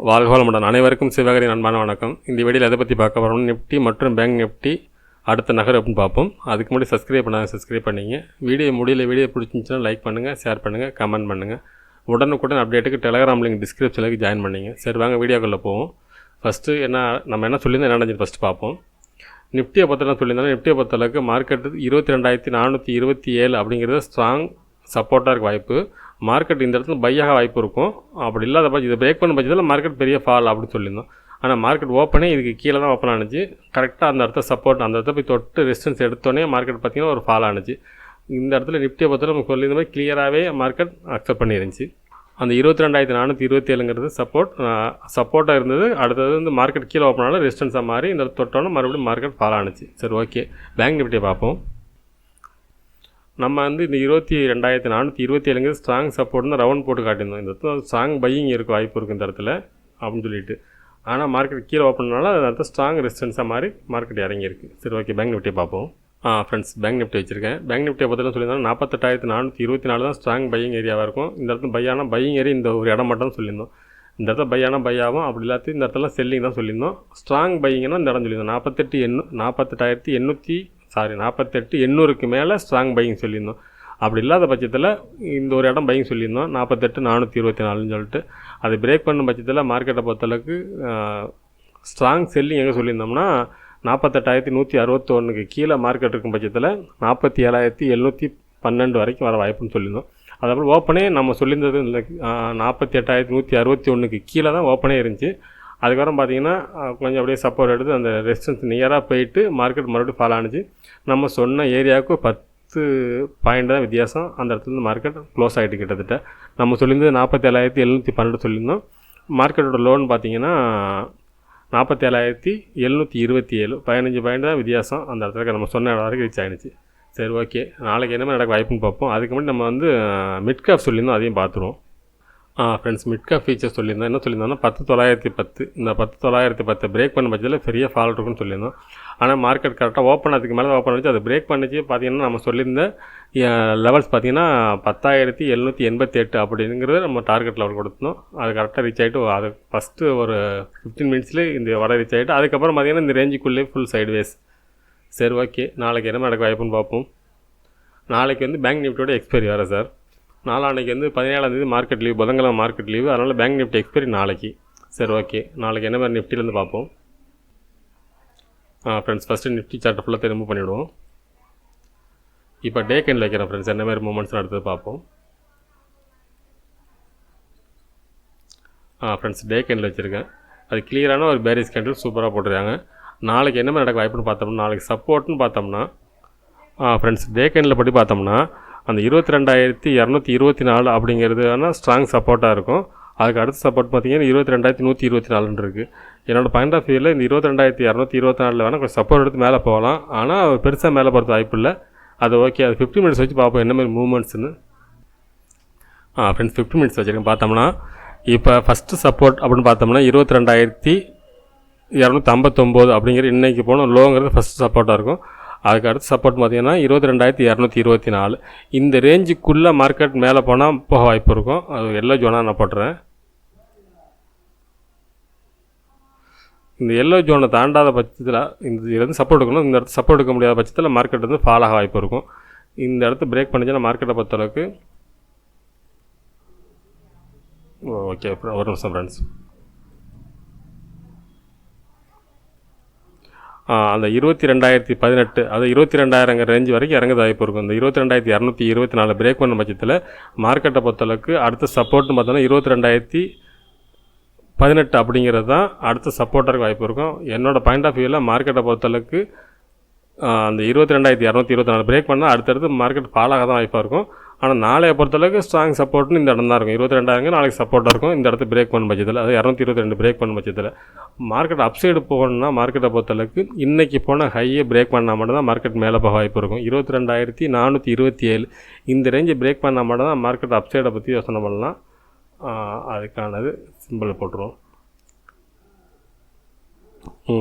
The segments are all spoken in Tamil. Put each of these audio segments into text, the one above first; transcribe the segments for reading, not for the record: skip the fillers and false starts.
வாழ்க வளமுடன். அனைவருக்கும் சிவகரின் அன்பான வணக்கம். இந்த வீடியோவில் எதை பற்றி பார்க்க போகிறோம், நிஃப்டி மற்றும் பேங்க் நிஃப்டி அடுத்த நகர் அப்படின்னு பார்ப்போம். அதுக்கு முன்னாடி சப்ஸ்கிரைப் பண்ணிங்க. வீடியோ பிடிச்சிருந்துச்சுன்னா லைக் பண்ணுங்கள், ஷேர் பண்ணுங்கள், கமெண்ட் பண்ணுங்கள். உடனுக்குடன் அப்டேட்டுக்கு டெலகிராம் லிங்க் டிஸ்கிரிப்ஷனுக்கு ஜாயின் பண்ணிங்க. சரி வாங்க வீடியோக்குள்ளே போவோம். ஃபஸ்ட்டு நம்ம என்ன சொல்லியிருந்தோம், என்ன நடந்துச்சு ஃபஸ்ட்டு பார்ப்போம். நிஃப்டியை பொறுத்தவரை சொல்லியிருந்தோம். நிஃப்டியை பொறுத்தளவுக்கு மார்க்கெட்டு 22,427 அப்படிங்கிறது ஸ்ட்ராங் சப்போர்ட்டாக இருக்க வாய்ப்பு. மார்க்கெட் இந்த இடத்துல பையாக வாய்ப்பு இருக்கும். அப்படி இல்லாத பட்சம் இதை பிரேக் பண்ண பட்சத்தில் மார்க்கெட் பெரிய ஃபால் அப்படின்னு சொல்லியிருந்தோம். ஆனால் மார்க்கெட் ஓப்பனே இதுக்கு கீழே தான் ஓப்பன் ஆனிச்சு. கரெக்டாக அந்த இடத்த சப்போர்ட், அந்த இடத்த போய் தொட்டு ரெசிஸ்டன்ஸ் எடுத்தோடனே மார்க்கெட் பார்த்திங்கன்னா ஒரு ஃபால் ஆனிச்சு. இந்த இடத்துல நிஃப்டியை பொறுத்தவரை நம்ம சொல்லியிருந்த மாதிரி கிளியராகவே மார்க்கெட் அக்செப்ட் பண்ணிருந்துச்சு. அந்த 22,427ங்கிறது சப்போர்ட்டாக இருந்தது. அடுத்தது வந்து மார்க்கெட் கீழே ஓப்பன் ஆனாலும் ரெசிஸ்டன்ஸாக மாறி இந்த தொட்டோன்னா மறுபடியும் மார்க்கெட் ஃபால் ஆனிச்சு. சரி ஓகே, பேங்க் நிஃப்டியை பார்ப்போம். நம்ம வந்து இந்த 22,427ங்கிறது ஸ்ட்ராங் சப்போர்ட்னு ரவுண்ட் போட்டு காட்டியிருந்தோம். இந்த இடத்துல ஸ்ட்ராங் பையிங் இருக்க வாய்ப்பு இருக்குது இந்த இடத்துல அப்படின்னு சொல்லிட்டு. ஆனால் மார்க்கெட் கீழே ஓப்பன்னால அந்த இடத்துல ஸ்ட்ராங் ரெசிஸ்டன்ஸாக மாதிரி மார்க்கெட் இறங்கியிருக்கு. சரி ஓகே, பேங்க் நிஃப்டியை பார்ப்போம். ஃப்ரெண்ட்ஸ், பேங்க் நிஃப்டி வச்சுருக்கேன். பேங்க் நிஃப்டியை பற்றிலாம் சொல்லியிருந்தோம். 48,424 தான் ஸ்ட்ராங் பையிங் ஏரியாவாக இருக்கும். இந்த இடத்துல பையிங் ஏரியா இந்த ஒரு இடம் மட்டும் சொல்லியிருந்தோம். இந்த இடத்துல பையாகும். அப்படி இல்லாத இந்த இடத்துல செல்லிங் தான் சொல்லியிருந்தோம். ஸ்ட்ராங் பையிங்னா இந்த இடம் சொல்லியிருந்தோம். 48,800க்கு மேலே ஸ்ட்ராங் பையிங் சொல்லியிருந்தோம். அப்படி இல்லாத பட்சத்தில் இந்த ஒரு இடம் பையிங் சொல்லியிருந்தோம், 48,424ன்னு சொல்லிட்டு. அது பிரேக் பண்ணும் பட்சத்தில் மார்க்கெட்டை பொறுத்தளவுக்கு ஸ்ட்ராங் செல்லிங் எங்கே சொல்லியிருந்தோம்னா 48,161க்கு கீழே மார்க்கெட் இருக்கும் பட்சத்தில் 47,712 வரைக்கும் வர வாய்ப்புன்னு சொல்லியிருந்தோம். அதேபோல் ஓப்பனே நம்ம சொல்லியிருந்தது 48,161க்கு கீழே தான் ஓப்பனே இருந்துச்சு. அதுக்கப்புறம் பார்த்திங்கன்னா கொஞ்சம் அப்படியே சப்போர்ட் எடுத்து அந்த ரெசிஸ்டன்ஸ் நியராக போயிட்டு மார்க்கெட் மறுபடியும் ஃபால் ஆனிச்சு. நம்ம சொன்ன ஏரியாவுக்கு 10 பாயிண்ட் தான் வித்தியாசம். அந்த இடத்துல மார்க்கெட் க்ளோஸ் ஆகிட்டு கிட்டத்தட்ட. நம்ம சொல்லியிருந்தது 47,712 சொல்லியிருந்தோம். மார்க்கெட்டோட லோன் பார்த்திங்கன்னா 47,727, 15 பாயிண்ட் தான் வித்தியாசம். அந்த இடத்துல நம்ம சொன்ன வரைக்கும் ரீச் ஆகிடுச்சு. சரி ஓகே, நாளைக்கு என்ன நடக்க வாய்ப்புன்னு பார்ப்போம். அதுக்கு முன்னாடி நம்ம வந்து மிட் கேப் சொல்லியிருந்தோம், அதையும் பார்த்துருவோம். ஃப்ரெண்ட்ஸ், மிட் கேப் ஃபீச்சர் சொல்லியிருந்தோம். என்ன சொல்லியிருந்தோம்னா 10,910, இந்த 10,910 பிரேக் பண்ண பட்சத்தில் பெரிய ஃபால் இருக்குன்னு சொல்லியிருந்தோம். ஆனால் மார்க்கெட் கரெக்டாக ஓப்பன் அதுக்கு மேலே ஓப்பன் ஆச்சு. அது பிரேக் பண்ணிச்சு. பார்த்திங்கன்னா நம்ம சொல்லியிருந்த லெவல்ஸ் பார்த்திங்கன்னா 10,788 அப்படிங்கிறது நம்ம டார்கெட் லெவல் கொடுத்தோம். அது கரெக்டாக ரீச் ஆகிட்டு அது ஃபஸ்ட்டு ஒரு 15 மினிட்ஸ்லேயே இந்த வர ரீச் ஆகிட்டு அதுக்கப்புறம் பார்த்திங்கன்னா இந்த ரேஞ்சுக்குள்ளே ஃபுல் சைட்வேஸ். சரி ஓகே, நாளைக்கு என்ன நடக்க வாய்ப்புன்னு பார்ப்போம். நாளைக்கு வந்து பேங்க் நிஃப்டியோட எக்ஸ்பைரி வேறு சார். நாளான்னைக்கு வந்து 17ஆம் மார்க்கெட் லீவ், புதன்கிழமை மார்க்கெட் லீவு. அதனால் பேங்க் நிஃப்டி எக்ஸ்பைரி நாளைக்கு. சரி ஓகே, நாளைக்கு என்ன மாதிரி நிஃப்டிலேருந்து பார்ப்போம். ஃப்ரெண்ட்ஸ், ஃபஸ்ட்டு நிஃப்டி சார்ட்டை ஃபுல்லாக ரிமூவ் பண்ணிவிடுவோம். இப்போ டே கேண்டில் வைக்கிறேன் ஃப்ரெண்ட்ஸ். என்ன மாதிரி மூமெண்ட்ஸ் அடுத்தது பார்ப்போம். ஃப்ரெண்ட்ஸ், டே கேண்டில் வச்சுருக்கேன். அது கிளியரான ஒரு பேரிஸ் கேண்டில் சூப்பராக போட்டுருக்காங்க. நாளைக்கு என்ன மாதிரி நடக்க வாய்ப்புன்னு பார்த்தோம்னா, நாளைக்கு சப்போர்ட்னு பார்த்தோம்னா ஃப்ரெண்ட்ஸ், டே கேண்டில் படி பார்த்தோம்னா அந்த 22,224 அப்படிங்கிறது ஆனால் ஸ்ட்ராங் சப்போர்ட்டாக இருக்கும். அதுக்கு அடுத்த சப்போர்ட் பார்த்திங்கன்னா 22,124 இருக்குது. என்னோடய பாயிண்ட் ஆஃப் வியூவில் இந்த 22,224 வேணால் கொஞ்சம் சப்போர்ட் எடுத்து மேலே போகலாம். ஆனால் பெருசாக மேலே போகிறது வாய்ப்பு இல்லை. அது ஓகே, அது 50 மினிட்ஸ் வச்சு பார்ப்போம் என்ன மாதிரி மூவ்மெண்ட்ஸ்னு. ஃப்ரெண்ட்ஸ், 50 மினிட்ஸ் வச்சுருக்கேன். பார்த்தோம்னா இப்போ ஃபஸ்ட்டு சப்போர்ட் அப்படின்னு பார்த்தோம்னா 22,259 அப்படிங்கிற இன்றைக்கி போனோம் லோங்கிறது ஃபஸ்ட்டு சப்போர்ட்டாக இருக்கும். அதுக்கு அடுத்து சப்போர்ட் பார்த்திங்கன்னா 22,224. இந்த ரேஞ்சுக்குள்ளே மார்க்கெட் மேலே போனால் போக வாய்ப்பு இருக்கும். அது எல்லோ ஜோனாக நான் போட்டுறேன். இந்த எல்லோ ஜோனை தாண்டாத பட்சத்தில் இந்த இடத்துல சப்போர்ட் எடுக்கணும். இந்த இடத்துல சப்போர்ட் எடுக்க முடியாத பட்சத்தில் மார்க்கெட் வந்து ஃபால் ஆக வாய்ப்பு இருக்கும். இந்த இடத்த பிரேக் பண்ணிச்சுன்னா மார்க்கெட்டை பொறுத்தளவுக்கு ஓகே. ஒரு நிமிஷம் ஃப்ரெண்ட்ஸ். அந்த 22,018, அது 22,000 ரேஞ்சு வரைக்கும் இறங்குது வாய்ப்பு இருக்கும். இந்த 22,224 பிரேக் பண்ண பட்சத்தில் மார்க்கெட்டை பொறுத்தளவுக்கு அடுத்த சப்போர்ட்னு பார்த்தோன்னா 22,018 அப்படிங்கிறது தான் அடுத்த சப்போர்ட்டாக வாய்ப்பு இருக்கும். என்னோடய பாயிண்ட் ஆஃப் வியூவில் மார்க்கெட்டை பொறுத்தளவுக்கு அந்த 22,224 பிரேக் பண்ணால் அடுத்தடுத்து மார்க்கெட் ஃபாலாக தான் வாய்ப்பாக இருக்கும். ஆனால் நாளைய பொறுத்தளவுக்கு ஸ்ட்ராங் சப்போர்ட்னு இந்த இடம் தான் இருக்கும். 22,000 நாளைக்கு சப்போர்ட்டாக இருக்கும். இந்த இடத்து பிரேக் பண்ண பட்சத்தில், அது 222 பிரேக் பண்ண பட்சத்தில் மார்க்கெட் அப்சைடு போகணும்னா மார்க்கெட்டை பொறுத்தளவுக்கு இன்றைக்கி போன ஹையை பிரேக் பண்ணால் மட்டும்தான் மார்க்கெட் மேலே போக வாய்ப்பு இருக்கும். 22,427 இந்த ரேஞ்சை பிரேக் பண்ணால் மட்டும்தான் மார்க்கெட் அப்சைடை பற்றி யோசனை பண்ணலாம். அதுக்கானது சிம்பிள் போட்டுருவோம்.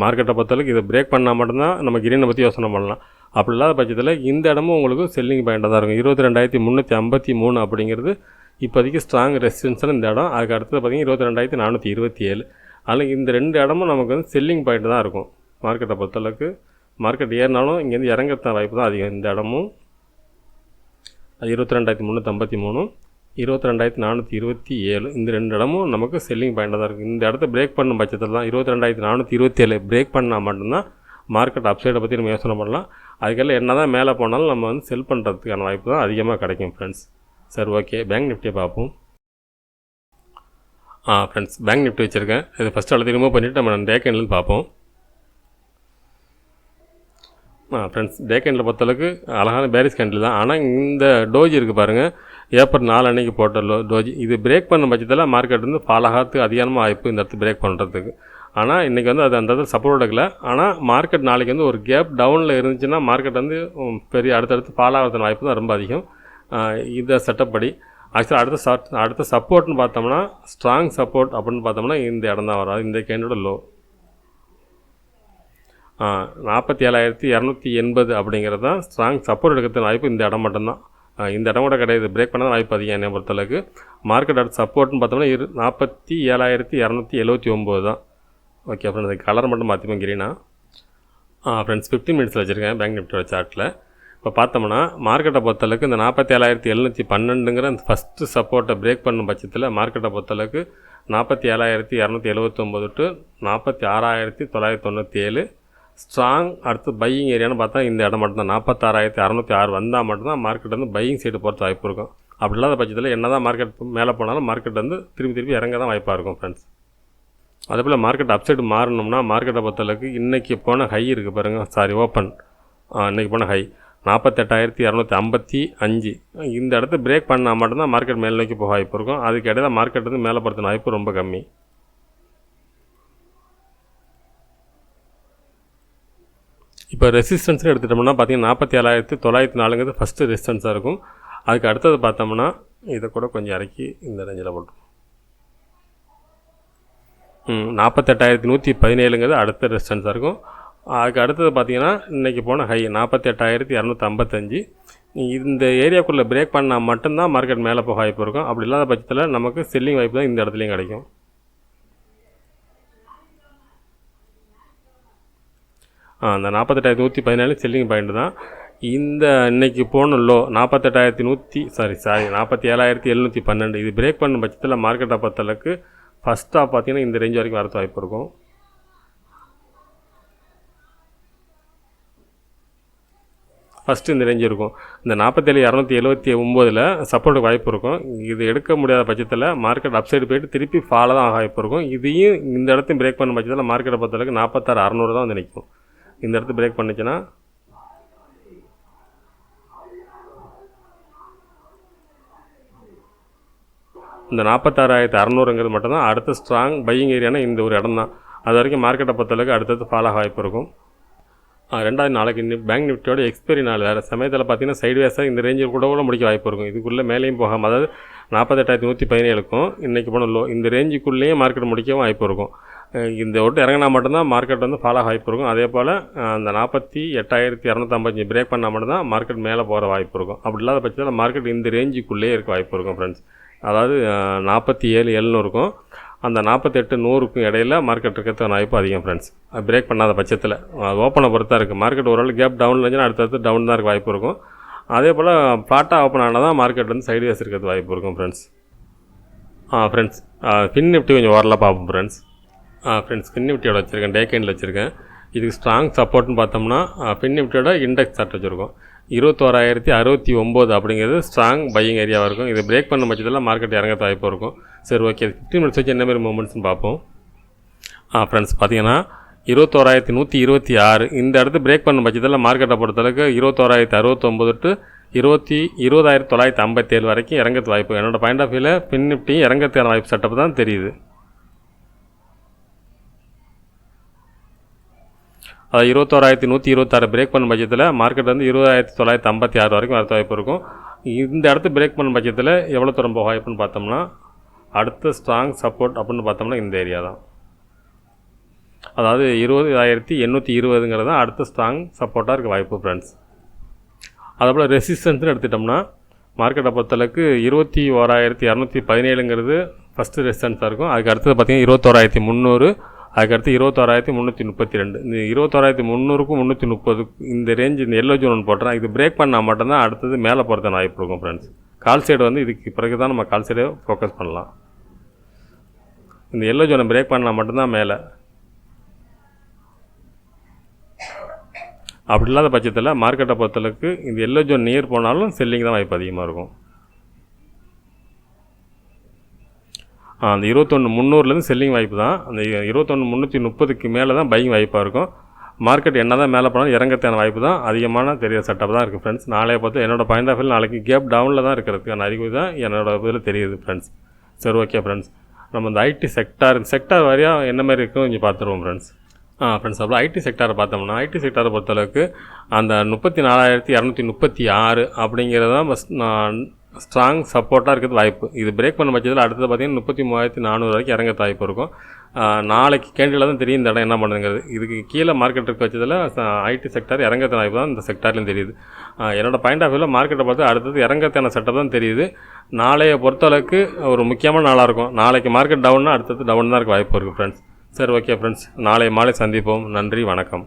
மார்க்கெட்டை பொறுத்தளவுக்கு இதை பிரேக் பண்ணால் மட்டும்தான் நம்ம கிரீனை பற்றி யோசனை பண்ணலாம். அப்படி இல்லாத பட்சத்தில் இந்த இடமும் உங்களுக்கு செல்லிங் பாயிண்டாக தான் இருக்கும். 22,353 அப்படிங்கிறது இப்போதைக்கு ஸ்ட்ராங் ரெசிஸ்டன்ஸான இந்த இடம். அதுக்கு அடுத்தது பார்த்திங்கன்னா 22,427. அதனால் இந்த 2 இடமும் நமக்கு வந்து செல்லிங் பாயிண்ட் தான் இருக்கும். மார்க்கெட்டை பொறுத்தளவுக்கு மார்க்கெட் ஏறினாலும் இங்கேருந்து இறங்குறத வாய்ப்பு தான் அதிகம். இந்த இடமும் 22,353, 22,427 இந்த 2 இடமும் நமக்கு செல்லிங் பாயிண்டாக தான் இருக்குது. இந்த இடத்த பிரேக் பண்ணும் பட்சத்தில் தான் 22,427 பிரேக் பண்ணால் மட்டும்தான் மார்க்கெட் அப்சைடை பற்றி நம்ம யோசனை பண்ணலாம். அதுக்கெல்லாம் என்ன தான் மேலே போனாலும் நம்ம வந்து செல் பண்ணுறதுக்கான வாய்ப்பு தான் அதிகமாக கிடைக்கும் ஃப்ரெண்ட்ஸ். சரி, ஓகே, பேங்க் நிஃப்டியை பார்ப்போம். ஃப்ரெண்ட்ஸ், பேங்க் நிஃப்டி வச்சுருக்கேன். இது ஃபஸ்ட்டு அடுத்து ரிமூவ் பண்ணிவிட்டு நம்ம டே கேண்டில் பார்ப்போம். ஃப்ரெண்ட்ஸ், டே கேண்டில் பொறுத்தளவுக்கு அழகான பேரிஸ் கேண்டில் தான். ஆனால் இந்த டோஜி இருக்குது பாருங்கள், ஏப்ரல் 4 அன்றைக்கி போட்ட டோஜி, இது பிரேக் பண்ண பட்சத்தில் மார்க்கெட் வந்து ஃபால் ஆகிறதுக்கு அதிகமாக வாய்ப்பு இந்த இடத்து பிரேக் பண்ணுறதுக்கு. ஆனால் இன்றைக்கி வந்து அது அந்த இடத்துல சப்போர்ட் எடுக்கல. ஆனால் மார்க்கெட் நாளைக்கு வந்து ஒரு கேப் டவுனில் இருந்துச்சுன்னா மார்க்கெட் வந்து பெரிய அடுத்தடுத்து ஃபால் ஆகிறதுன வாய்ப்பு தான் ரொம்ப அதிகம். இதை செட்டப் படி ஆக்சுவலாக அடுத்த சப்போர்ட்னு பார்த்தோம்னா ஸ்ட்ராங் சப்போர்ட் அப்படின்னு பார்த்தோம்னா இந்த இடம் தான் வரும். இந்த கேண்டோட லோ 47,280 அப்படிங்கிறது தான் ஸ்ட்ராங் சப்போர்ட் எடுக்கிறதுக்கு வாய்ப்பு. இந்த இடம் மட்டும்தான், இந்த இடம் கூட கிடையாது. பிரேக் பண்ண வாய்ப்பு அதிகம் என்னை பொறுத்தளவுக்கு. மார்க்கெட் அடுத்த சப்போர்ட்னு பார்த்தோம்னா 47,279 தான். ஓகே ஃப்ரெண்ட்ஸ், கலர் மட்டும் மாற்றிப்போம் கிரீனா. ஃப்ரெண்ட்ஸ், 15 மினிட்ஸில் வச்சுருக்கேன் பேங்க் நிஃப்டியோட சார்ட்டில். இப்போ பார்த்தோம்னா மார்க்கெட்டை பொறுத்தளவுக்கு இந்த 47,712ங்கிற அந்த ஃபஸ்ட்டு சப்போர்ட்டை பிரேக் பண்ணும் பட்சத்தில் மார்க்கெட்டை பொறுத்தளவுக்கு 47,279 டு 46,997 ஸ்ட்ராங். அடுத்து பையிங் ஏரியான்னு பார்த்தா இந்த இடம் மட்டும்தான் 46,606 வந்தால் மட்டும்தான் மார்க்கெட் வந்து பையிங் சைடு போகிறது வாய்ப்பு இருக்கும். அப்படி இல்லாத பட்சத்தில் என்ன தான் மார்க்கெட் மேலே போனாலும் மார்க்கெட் வந்து திருப்பி இறங்க தான் வாய்ப்பாக இருக்கும் ஃப்ரெண்ட்ஸ். அதேபோல் மார்க்கெட் அப்சைடு மாறணும்னா மார்க்கெட்டை பொறுத்தளவுக்கு இன்றைக்கி போன ஹை இருக்குது பாருங்கள், ஓப்பன் இன்றைக்கி போன ஹை 48,255. இந்த இடத்த பிரேக் பண்ணால் மட்டும்தான் மார்க்கெட் மேல் நோக்கி போக வாய்ப்பு இருக்கும். அதுக்கு இடையில மார்க்கெட் வந்து மேலே போகிறதுன வாய்ப்பு ரொம்ப கம்மி. இப்போ ரெசிஸ்டன்ஸ்னு எடுத்துட்டோம்னா பார்த்தீங்கன்னா 47,904ங்கிறது ஃபஸ்ட்டு ரெசிஸ்டன்ஸாக இருக்கும். அதுக்கு அடுத்தது பார்த்தோம்னா இதை கூட கொஞ்சம் இறக்கி இந்த ரேஞ்சில் போட்டோம். 48,117ங்கிறது அடுத்த ரெசிஸ்டன்ஸாக இருக்கும். அதுக்கு அடுத்தது பார்த்திங்கன்னா இன்றைக்கி போன ஹை 48,255. இந்த ஏரியாக்குள்ளே பிரேக் பண்ணால் மட்டும்தான் மார்க்கெட் மேலே போக வாய்ப்பு இருக்கும். அப்படி இல்லாத பட்சத்தில் நமக்கு செல்லிங் வாய்ப்பு தான் இந்த இடத்துலையும் கிடைக்கும். அந்த 48,114 செல்லிங் பாயிண்ட் தான். இந்த இன்றைக்கி போன லோ 47,712 இது பிரேக் பண்ணும் பட்சத்தில் மார்க்கெட்டை பொறுத்தளவுக்கு ஃபஸ்ட்டாக பார்த்தீங்கன்னா இந்த ரேஞ்ச் வரைக்கும் வரது வாய்ப்பு இருக்கும். ஃபஸ்ட்டு இந்த ரேஞ்சு இருக்கும். இந்த 47,279 சப்போர்ட்டுக்கு வாய்ப்பு இருக்கும். இது எடுக்க முடியாத பட்சத்தில் மார்க்கெட் அப்சைடு போய்ட்டு திருப்பி ஃபாலோ தான் ஆக வாய்ப்பு இருக்கும். இதையும் இந்த இடத்தையும் பிரேக் பண்ண பட்சத்தில் மார்க்கெட்டை பொறுத்தளவுக்கு 46,600 தான் வந்து நிற்கும். இந்த இடத்து பிரேக் பண்ணிச்சுன்னா இந்த 46,600ங்கிறது மட்டும்தான் அடுத்த ஸ்ட்ராங் பையிங் ஏரியானா இந்த ஒரு இடம் தான். அது வரைக்கும் மார்க்கெட்டை பொறுத்தளவுக்கு அடுத்தது ஃபாலோ ஆக வாய்ப்பு இருக்கும். ரெண்டாவது நாளைக்கு பேங்க் நிஃப்டியோட எக்ஸ்பைரி நாள் வேறு சமயத்தில் பார்த்தீங்கன்னா சைட்வேஸாக இந்த ரேஞ்சில் கூட முடிக்க வாய்ப்பு இருக்கும். இதுக்குள்ளே மேலேயும் போகாமல், அதாவது 48,117க்கும் இன்றைக்கி போன லோ இந்த ரேஞ்சுக்குள்ளேயே மார்க்கெட் முடிக்கவும் வாய்ப்பு இருக்கும். இந்த விட்டு இறங்கினா மட்டும்தான் மார்க்கெட் வந்து ஃபாலோ வாய்ப்பு இருக்கும். அதே போல் அந்த 48,255 பிரேக் பண்ணால் மட்டும்தான் மார்க்கெட் மேலே போகிற வாய்ப்பு இருக்கும். அப்படி இல்லாத பட்சத்தில் மார்க்கெட் இந்த ரேஞ்சுக்குள்ளேயே இருக்க வாய்ப்பு இருக்கும் ஃப்ரெண்ட்ஸ். அதாவது 47,700க்கும் அந்த 48,100க்கும் இடையில மார்க்கெட் இருக்கிறதுக்கான வாய்ப்பு அதிகம் ஃப்ரெண்ட்ஸ். பிரேக் பண்ணாத பட்சத்தில் ஓப்பனை பொறுத்தா இருக்குது. மார்க்கெட் ஓரளவு கேப் டவுனில் இருந்துச்சுன்னா அடுத்தடுத்து டவுன் தான் இருக்க வாய்ப்பு இருக்கும். அதே போல் ஃப்ளாட்டாக ஓப்பன் ஆனால் தான் மார்க்கெட் வந்து சைட்வேஸ் இருக்கிறது வாய்ப்பு இருக்கும் ஃப்ரெண்ட்ஸ். ஃப்ரெண்ட்ஸ், ஃபின் நிஃப்டி கொஞ்சம் ஓரலாக பார்ப்போம் ஃப்ரெண்ட்ஸ். ஃபின் நிஃப்டியோட வச்சுருக்கேன், டே கேண்டில் வச்சுருக்கேன். இதுக்கு ஸ்ட்ராங் சப்போர்ட்னு பார்த்தோம்னா ஃபின் நிஃப்டியோட இண்டெக்ஸ் சார்ட் வச்சுருக்கோம். 21,069 அப்படிங்கிறது ஸ்ட்ராங் பையிங் ஏரியாவாக இருக்கும். இது பிரேக் பண்ண பட்சத்தில் மார்க்கெட் இறங்க வாய்ப்பு இருக்கும். சரி, ஓகே, 15 மினிட்ஸ் வச்சு என்ன மாதிரி மூமெண்ட்ஸ்னு பார்ப்போம். ஃப்ரெண்ட்ஸ், பார்த்தீங்கன்னா 21,126 இந்த இடத்து பிரேக் பண்ண பட்சத்தில் மார்க்கெட்டை பொறுத்தளவுக்கு 21,069 டு 20,957 வரைக்கும் இறங்கிறது வாய்ப்பு. என்னோடய பாயிண்ட் ஆஃப் வியூவில் ஃபின் நிஃப்டி இறங்கிறதுக்கான வாய்ப்பு செட்டப் தான் தெரியுது. அது 21,126 பிரேக் பண்ண பட்சத்தில் மார்க்கெட் வந்து 20,956 வரைக்கும் வரது வாய்ப்பு இருக்கும். இந்த இடத்து பிரேக் பண்ண பட்சத்தில் எவ்வளோ தூரம் போக வாய்ப்புன்னு பார்த்தோம்னா அடுத்த ஸ்ட்ராங் சப்போர்ட் அப்படின்னு பார்த்தோம்னா இந்த ஏரியா தான். அதாவது 20,820ங்கிறது தான் அடுத்த ஸ்ட்ராங் சப்போர்ட்டாக இருக்க வாய்ப்பு ஃப்ரெண்ட்ஸ். அதேபோல் ரெசிஸ்டன்ஸ்னு எடுத்துட்டோம்னா மார்க்கெட்டை பொறுத்தளவுக்கு 21,217ங்கிறது ஃபஸ்ட்டு ரெசிஸ்டன்ஸாக இருக்கும். அதுக்கு அடுத்தது பார்த்திங்கன்னா 21,300, அதுக்கடுத்து 21,332. இந்த 21,300க்கும் 330 இந்த ரேஞ்சு இந்த எல்லோ ஜோன் போட்டுறேன். இது பிரேக் பண்ணால் மட்டும்தான் அடுத்தது மேலே போகிறத வாய்ப்பு இருக்கும் ஃப்ரெண்ட்ஸ். கால் சைடு வந்து இதுக்கு பிறகு தான் நம்ம கால் சைடை ஃபோக்கஸ் பண்ணலாம். இந்த எல்லோ ஜோனை பிரேக் பண்ணால் மட்டும்தான் மேலே. அப்படி இல்லாத பட்சத்தில் மார்க்கெட்டை பொறுத்தளவுக்கு இந்த எல்லோ ஜோன் நியர் போனாலும் செல்லிங் தான் வாய்ப்பு அதிகமாக இருக்கும். அந்த 21,300லேருந்து செல்லிங் வாய்ப்பு தான். அந்த 21,330க்கு மேலே தான் பையிங் வாய்ப்பாக இருக்கும். மார்க்கெட் என்ன தான் மேலே போனாலும் இறங்கத்தான வாய்ப்பு தான் அதிகமான தெரிய செட்டப் தான் இருக்குது ஃப்ரெண்ட்ஸ். நாளைய பார்த்து என்னோடய பாயிண்ட் ஆஃப் வியூ நாளைக்கு கேப் டவுனில் தான் இருக்கிறதுக்கான அறிகுறி தான் என்னோடய இதில் தெரியுது ஃப்ரெண்ட்ஸ். சரி, ஓகே ஃப்ரெண்ட்ஸ். நம்ம இந்த ஐடி செக்டார் வாரியாக என்ன மாதிரி இருக்கும் கொஞ்சம் பார்த்துருவோம் ஃப்ரெண்ட்ஸ். ஃப்ரெண்ட்ஸ், அப்புறம் ஐடி செக்டாரை பார்த்தோம்னா ஐடி செக்டாரை பொறுத்தளவுக்கு அந்த 34,236 அப்படிங்கிறது தான் நான் ஸ்ட்ராங் சப்போர்ட்டாக இருக்கிறது வாய்ப்பு. இது பிரேக் பண்ண பட்சத்தில் அடுத்தது பார்த்திங்கன்னா 33,400 வரைக்கும் இறங்க வாய்ப்பு இருக்கும். நாளைக்கு கேண்டில் தான் தெரியும் இந்த இடம் என்ன பண்ணுங்கிறது. இதுக்கு கீழே மார்க்கெட் இருக்க பட்சத்தில் ஐடி செக்டார் இறங்கத்த வாய்ப்பு தான் இந்த செக்டார்லையும் தெரியுது. என்னோடய பாயிண்ட் ஆஃப் வியூவில் மார்க்கெட்டை பார்த்து அடுத்தது இறங்கத்தான செட்டப் தான் தெரியுது. நாளைய பொறுத்தளவுக்கு ஒரு முக்கியமான நாளாக இருக்கும். நாளைக்கு மார்க்கெட் டவுன்னா அடுத்தது டவுன் தான் இருக்க வாய்ப்பு இருக்குது ஃப்ரெண்ட்ஸ். சரி, ஓகே ஃப்ரெண்ட்ஸ், நாளை மாலை சந்திப்போம். நன்றி, வணக்கம்.